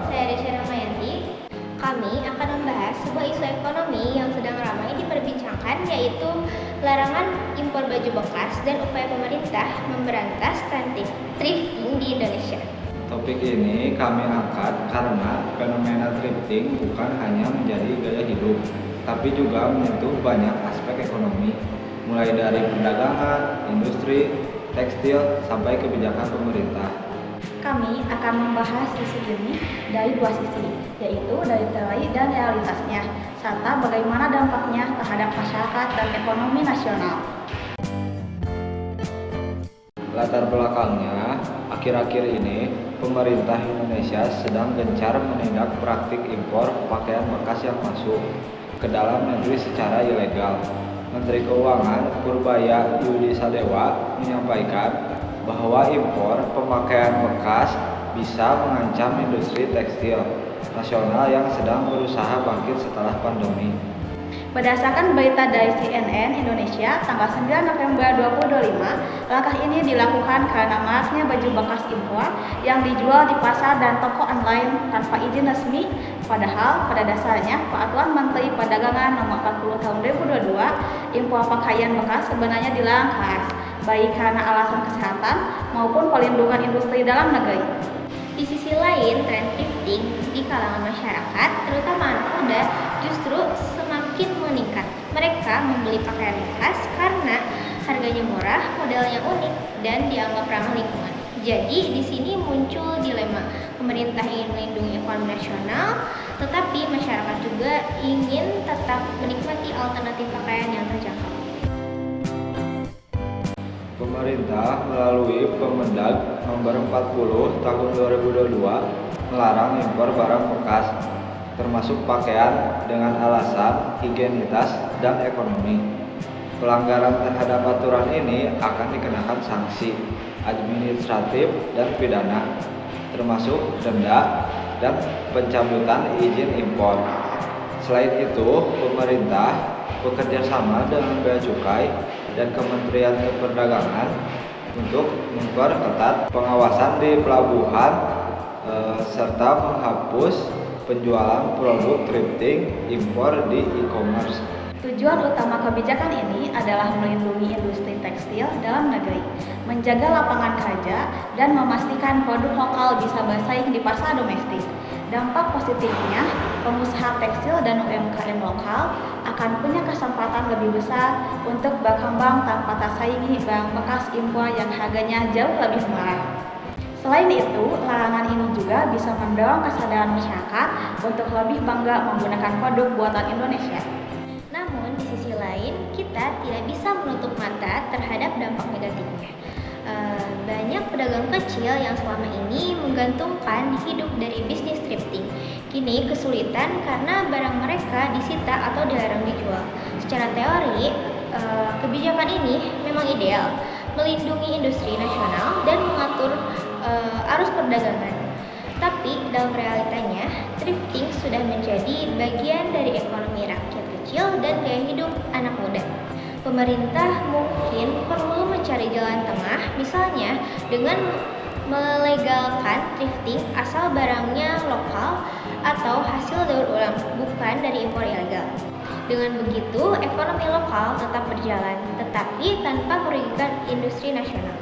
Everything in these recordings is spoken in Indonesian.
Saya Desya Ramayanti. Kami akan membahas sebuah isu ekonomi yang sedang ramai diperbincangkan, yaitu larangan impor baju bekas dan upaya pemerintah memberantas thrifting di Indonesia. Topik ini kami angkat karena fenomena thrifting bukan hanya menjadi gaya hidup, tapi juga menyentuh banyak aspek ekonomi, mulai dari perdagangan, industri, tekstil, sampai kebijakan pemerintah. Kami akan membahas isu ini dari dua sisi, yaitu dari teori dan realitasnya, serta bagaimana dampaknya terhadap masyarakat dan ekonomi nasional. Latar belakangnya, akhir-akhir ini pemerintah Indonesia sedang gencar menindak praktik impor pakaian bekas yang masuk ke dalam negeri secara ilegal. Menteri Keuangan Purbaya Yudisadewa menyampaikan bahwa impor pemakaian bekas bisa mengancam industri tekstil nasional yang sedang berusaha bangkit setelah pandemi. Berdasarkan berita dari CNN Indonesia tanggal 9 November 2025, langkah ini dilakukan karena maraknya baju bekas impor yang dijual di pasar dan toko online tanpa izin resmi, padahal pada dasarnya Peraturan Menteri Perdagangan Nomor 40 Tahun 2022, impor pakaian bekas sebenarnya dilarang keras, baik karena alasan kesehatan maupun pelindungan industri dalam negeri. Di sisi lain, tren thrifting di kalangan masyarakat, terutama anak muda, justru semakin meningkat. Mereka membeli pakaian bekas karena harganya murah, modelnya unik, dan dianggap ramah lingkungan. Jadi di sini muncul dilema. Pemerintah ingin melindungi ekonomi nasional, tetapi masyarakat juga ingin tetap menikmati alternatif pakaian yang terjangkau. Pemerintah melalui Permendag Nomor 40 Tahun 2022 melarang impor barang bekas, termasuk pakaian dengan alasan higienitas dan ekonomi. Pelanggaran terhadap aturan ini akan dikenakan sanksi administratif dan pidana, termasuk denda dan pencabutan izin impor. Selain itu, pemerintah bekerja sama dengan Bea Cukai dan Kementerian Perdagangan untuk memperketat pengawasan di pelabuhan serta menghapus penjualan produk thrifting impor di e-commerce. Tujuan utama kebijakan ini adalah melindungi industri tekstil dalam negeri, menjaga lapangan kerja, dan memastikan produk lokal bisa bersaing di pasar domestik. Dampak positifnya, pengusaha tekstil dan UMKM lokal akan punya kesempatan lebih besar untuk berkembang tanpa tersaingi barang bekas impor yang harganya jauh lebih murah. Selain itu, larangan ini juga bisa mendorong kesadaran masyarakat untuk lebih bangga menggunakan produk buatan Indonesia. Namun di sisi lain, kita tidak bisa menutup mata terhadap dampak negatifnya. Banyak pedagang kecil yang selama ini menggantungkan hidup dari bisnis thrifting kini kesulitan karena barang mereka disita atau dilarang dijual. Secara teori, kebijakan ini memang ideal, melindungi industri nasional dan mengatur arus perdagangan. Tapi dalam realitanya, thrifting sudah menjadi bagian dari ekonomi rakyat kecil dan gaya hidup anak muda. Pemerintah mungkin perlu mencari jalan tengah, misalnya dengan melegalkan thrifting asal barangnya lokal atau hasil daur ulang, bukan dari impor ilegal. Dengan begitu, ekonomi lokal tetap berjalan, tetapi tanpa merugikan industri nasional.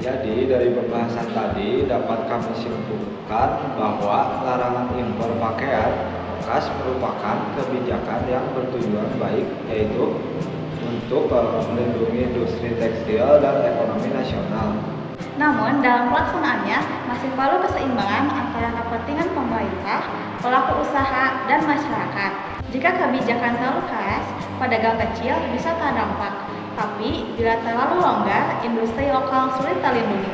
Jadi dari pembahasan tadi dapat kami simpulkan bahwa larangan impor pakaian bekas merupakan kebijakan yang bertujuan baik, yaitu untuk melindungi industri tekstil dan ekonomi nasional. Namun dalam pelaksanaannya masih perlu keseimbangan antara kepentingan pemerintah, pelaku usaha, dan masyarakat. Jika kebijakan terlalu keras, pedagang kecil bisa terdampak. Tapi bila terlalu longgar, industri lokal sulit terlindungi.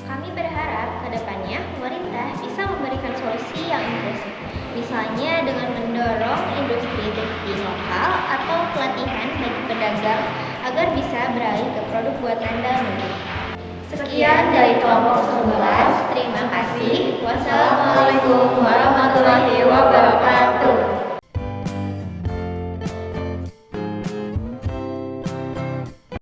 Kami berharap ke depannya pemerintah bisa memberikan solusi yang inklusif, misalnya dengan mendorong industri thrifting lokal atau pelatihan bagi pedagang agar bisa beralih ke produk buatan dalam negeri. Sekian dari kelompok 11. Terima kasih. Wassalamualaikum warahmatullahi wabarakatuh.